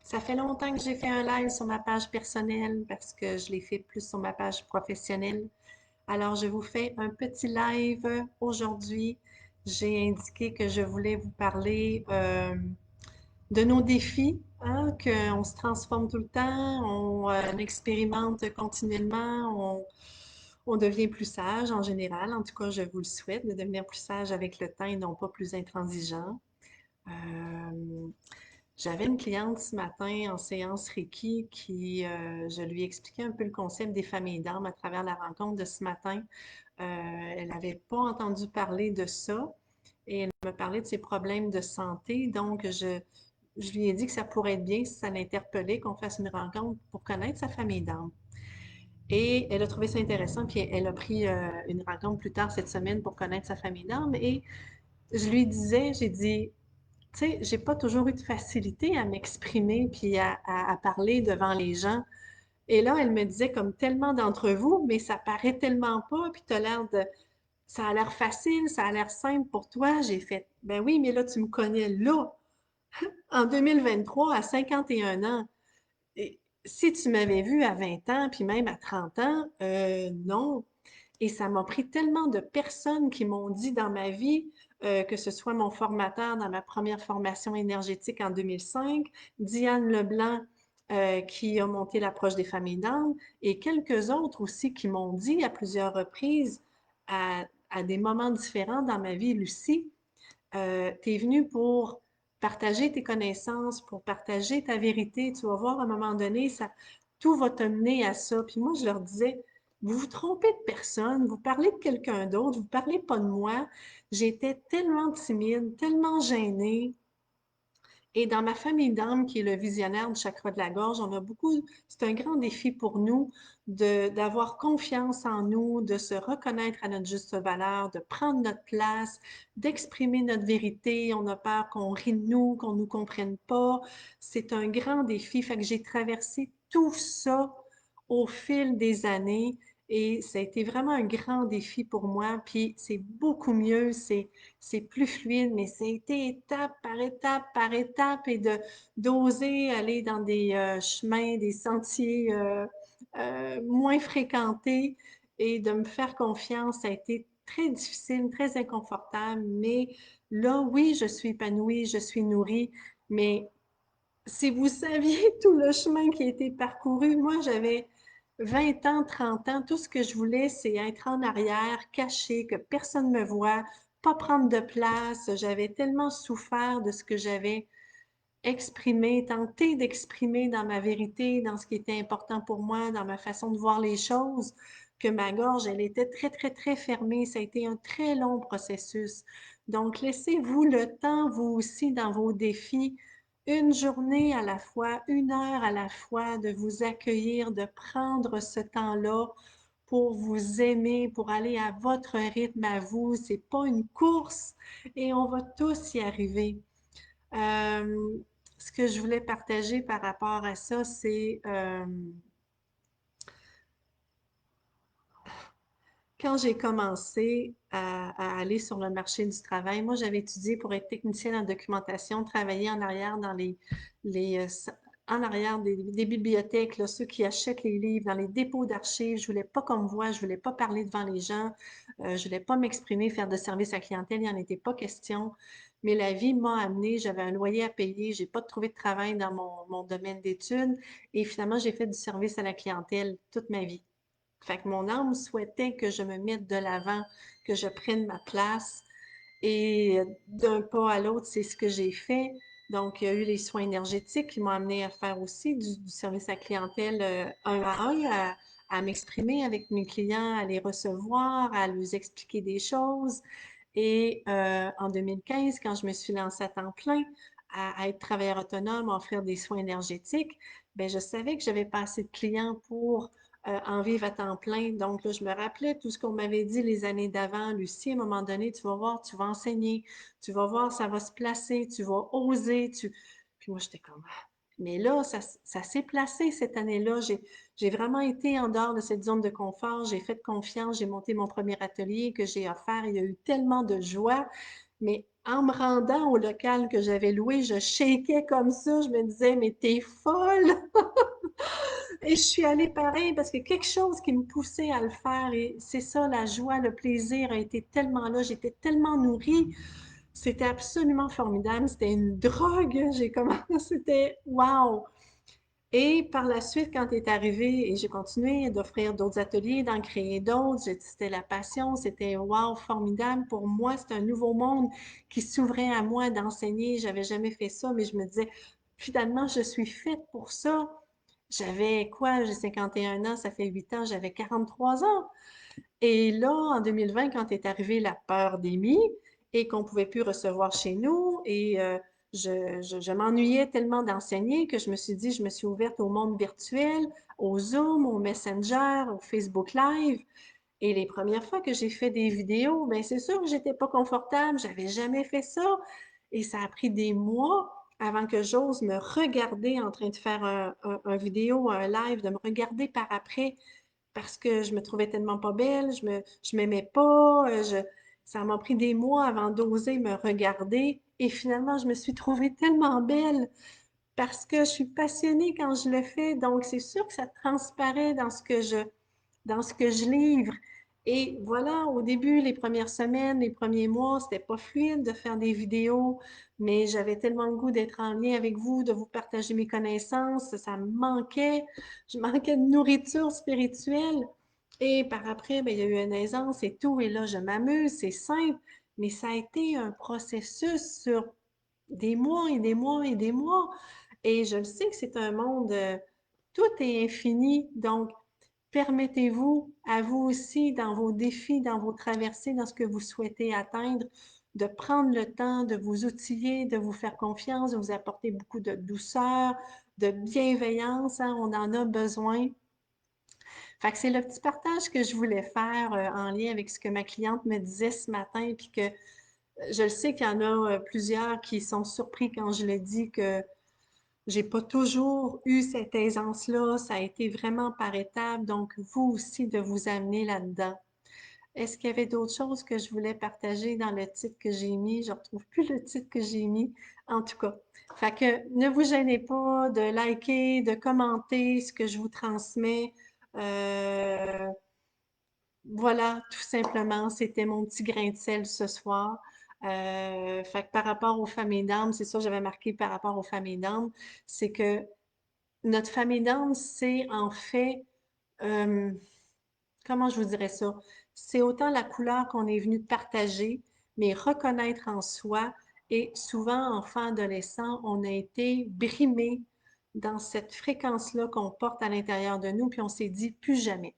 Ça fait longtemps que j'ai fait un live sur ma page personnelle parce que je l'ai fait plus sur ma page professionnelle. Alors, je vous fais un petit live aujourd'hui. J'ai indiqué que je voulais vous parler de nos défis, hein, qu'on se transforme tout le temps, on expérimente continuellement, on devient plus sage en général. En tout cas, je vous le souhaite, de devenir plus sage avec le temps et non pas plus intransigeant. Euh, J'avais une cliente ce matin en séance Reiki qui, je lui expliquais un peu le concept des familles d'âmes à travers la rencontre de ce matin. Elle n'avait pas entendu parler de ça et elle me parlait de ses problèmes de santé. Donc, je lui ai dit que ça pourrait être bien si ça l'interpellait qu'on fasse une rencontre pour connaître sa famille d'âmes. Et elle a trouvé ça intéressant, puis elle a pris une rencontre plus tard cette semaine pour connaître sa famille d'âmes. Et je lui disais, j'ai dit, tu sais, j'ai pas toujours eu de facilité à m'exprimer puis à parler devant les gens. Et là, elle me disait, comme tellement d'entre vous, mais ça paraît tellement pas, puis t'as l'air de... Ça a l'air facile, ça a l'air simple pour toi. J'ai fait, ben oui, mais là, tu me connais là, en 2023, à 51 ans. Et si tu m'avais vu à 20 ans, puis même à 30 ans, non. Et ça m'a pris tellement de personnes qui m'ont dit dans ma vie, que ce soit mon formateur dans ma première formation énergétique en 2005, Diane Leblanc, qui a monté l'approche des familles d'âme, et quelques autres aussi qui m'ont dit à plusieurs reprises, à des moments différents dans ma vie, Lucie, tu es venue pour partager tes connaissances, pour partager ta vérité. Tu vas voir à un moment donné, ça, tout va te mener à ça. Puis moi, je leur disais, vous vous trompez de personne, vous parlez de quelqu'un d'autre, vous parlez pas de moi. J'étais tellement timide, tellement gênée. Et dans ma famille d'âmes, qui est le visionnaire du chakra de la gorge, on a beaucoup, c'est un grand défi pour nous d'avoir confiance en nous, de se reconnaître à notre juste valeur, de prendre notre place, d'exprimer notre vérité. On a peur qu'on rit de nous, qu'on ne nous comprenne pas. C'est un grand défi. Fait que j'ai traversé tout ça au fil des années et ça a été vraiment un grand défi pour moi. Puis c'est beaucoup mieux, c'est plus fluide, mais ça a été étape par étape par étape et de d'oser aller dans des chemins, des sentiers moins fréquentés et de me faire confiance. Ça a été très difficile, très inconfortable, mais là, oui, je suis épanouie, je suis nourrie, mais si vous saviez tout le chemin qui a été parcouru, moi j'avais 20 ans, 30 ans, tout ce que je voulais, c'est être en arrière, caché, que personne ne me voit, pas prendre de place. J'avais tellement souffert de ce que j'avais exprimé, tenté d'exprimer dans ma vérité, dans ce qui était important pour moi, dans ma façon de voir les choses, que ma gorge, elle était très, très, très fermée. Ça a été un très long processus. Donc, laissez-vous le temps, vous aussi, dans vos défis, une journée à la fois, une heure à la fois, de vous accueillir, de prendre ce temps-là pour vous aimer, pour aller à votre rythme à vous. C'est pas une course et on va tous y arriver. Euh, Ce que je voulais partager par rapport à ça, c'est quand j'ai commencé à aller sur le marché du travail. Moi, j'avais étudié pour être technicienne en documentation, travailler en arrière dans les en arrière des bibliothèques, là, ceux qui achètent les livres, dans les dépôts d'archives. Je voulais pas qu'on me voie, je voulais pas parler devant les gens, je voulais pas m'exprimer, faire de service à clientèle, il n'y en était pas question. Mais la vie m'a amenée, j'avais un loyer à payer, j'ai pas trouvé de travail dans mon domaine d'études et finalement, j'ai fait du service à la clientèle toute ma vie. Fait que mon âme souhaitait que je me mette de l'avant, que je prenne ma place. Et d'un pas à l'autre, c'est ce que j'ai fait. Donc, il y a eu les soins énergétiques qui m'ont amené à faire aussi du service à clientèle un à un, à m'exprimer avec mes clients, à les recevoir, à leur expliquer des choses. Et en 2015, quand je me suis lancée à temps plein à être travailleur autonome, à offrir des soins énergétiques, ben je savais que j'avais pas assez de clients pour en vivre à temps plein. Donc là, je me rappelais tout ce qu'on m'avait dit les années d'avant. Lucie, à un moment donné, tu vas voir, tu vas enseigner, tu vas voir, ça va se placer, tu vas oser. Puis moi, j'étais comme, ah. Mais là, ça s'est placé cette année-là. J'ai vraiment été en dehors de cette zone de confort. J'ai fait confiance. J'ai monté mon premier atelier que j'ai offert. Il y a eu tellement de joie. Mais en me rendant au local que j'avais loué, je shakeais comme ça. Je me disais, mais t'es folle! Et je suis allée pareil parce que quelque chose qui me poussait à le faire et c'est ça, la joie, le plaisir a été tellement là, j'étais tellement nourrie. C'était absolument formidable. C'était une drogue. J'ai commencé, c'était wow! Et par la suite, quand est arrivé, et j'ai continué d'offrir d'autres ateliers, d'en créer d'autres, c'était la passion, c'était wow, formidable. Pour moi, c'est un nouveau monde qui s'ouvrait à moi d'enseigner. J'avais jamais fait ça, mais je me disais, finalement, je suis faite pour ça. J'avais quoi? J'ai 51 ans, ça fait 8 ans, j'avais 43 ans. Et là, en 2020, quand est arrivée la pandémie et qu'on ne pouvait plus recevoir chez nous, et je m'ennuyais tellement d'enseigner que je me suis dit, je me suis ouverte au monde virtuel, au Zoom, au Messenger, au Facebook Live. Et les premières fois que j'ai fait des vidéos, ben c'est sûr que j'étais pas confortable, j'avais jamais fait ça. Et ça a pris des mois avant que j'ose me regarder en train de faire un vidéo, un live, de me regarder par après parce que je me trouvais tellement pas belle, je m'aimais pas, ça m'a pris des mois avant d'oser me regarder et finalement, je me suis trouvée tellement belle parce que je suis passionnée quand je le fais, donc c'est sûr que ça transparaît dans ce que je livre. Et voilà, au début, les premières semaines, les premiers mois, c'était pas fluide de faire des vidéos, mais j'avais tellement le goût d'être en lien avec vous, de vous partager mes connaissances, ça me manquait. Je manquais de nourriture spirituelle. Et par après, ben, il y a eu une aisance et tout, et là, je m'amuse, c'est simple, mais ça a été un processus sur des mois et des mois et des mois. Et je le sais que c'est un monde, tout est infini, donc permettez-vous à vous aussi, dans vos défis, dans vos traversées, dans ce que vous souhaitez atteindre, de prendre le temps de vous outiller, de vous faire confiance, de vous apporter beaucoup de douceur, de bienveillance, hein, on en a besoin. Fait que c'est le petit partage que je voulais faire en lien avec ce que ma cliente me disait ce matin, puis que je le sais qu'il y en a plusieurs qui sont surpris quand je le dis que j'ai pas toujours eu cette aisance-là, ça a été vraiment par étapes, donc vous aussi de vous amener là-dedans. Est-ce qu'il y avait d'autres choses que je voulais partager dans le titre que j'ai mis? Je retrouve plus le titre que j'ai mis, en tout cas. Fait que ne vous gênez pas de liker, de commenter ce que je vous transmets. Euh, voilà, tout simplement, c'était mon petit grain de sel ce soir. Fait que par rapport aux familles d'âmes, c'est ça que j'avais marqué par rapport aux familles d'âmes, c'est que notre famille d'âme, c'est en fait, euh, comment je vous dirais ça? C'est autant la couleur qu'on est venu partager, mais reconnaître en soi. Et souvent, enfant, adolescent, on a été brimé dans cette fréquence-là qu'on porte à l'intérieur de nous, puis on s'est dit plus jamais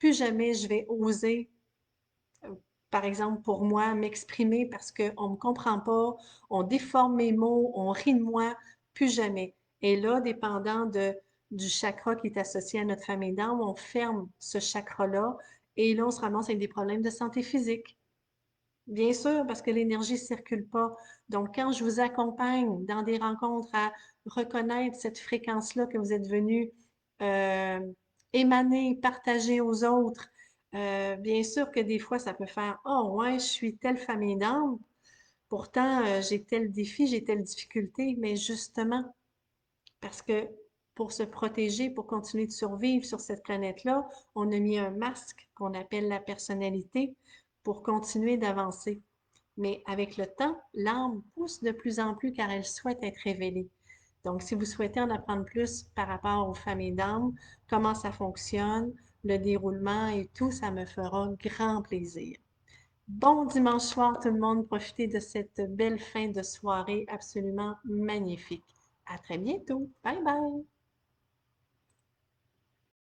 je vais oser par exemple, pour moi, m'exprimer parce qu'on ne me comprend pas, on déforme mes mots, on rit de moi, plus jamais. Et là, dépendant du chakra qui est associé à notre famille d'âme, on ferme ce chakra-là et là, on se ramasse avec des problèmes de santé physique. Bien sûr, parce que l'énergie ne circule pas. Donc, quand je vous accompagne dans des rencontres à reconnaître cette fréquence-là que vous êtes venu euh, émaner, partager aux autres, bien sûr que des fois, ça peut faire oh, ouais, je suis telle famille d'âme, pourtant, j'ai tel défi, j'ai telle difficulté, mais justement, parce que pour se protéger, pour continuer de survivre sur cette planète-là, on a mis un masque qu'on appelle la personnalité pour continuer d'avancer. Mais avec le temps, l'âme pousse de plus en plus car elle souhaite être révélée. Donc, si vous souhaitez en apprendre plus par rapport aux familles d'âmes, comment ça fonctionne, le déroulement et tout, ça me fera grand plaisir. Bon dimanche soir tout le monde, profitez de cette belle fin de soirée absolument magnifique. À très bientôt. Bye bye.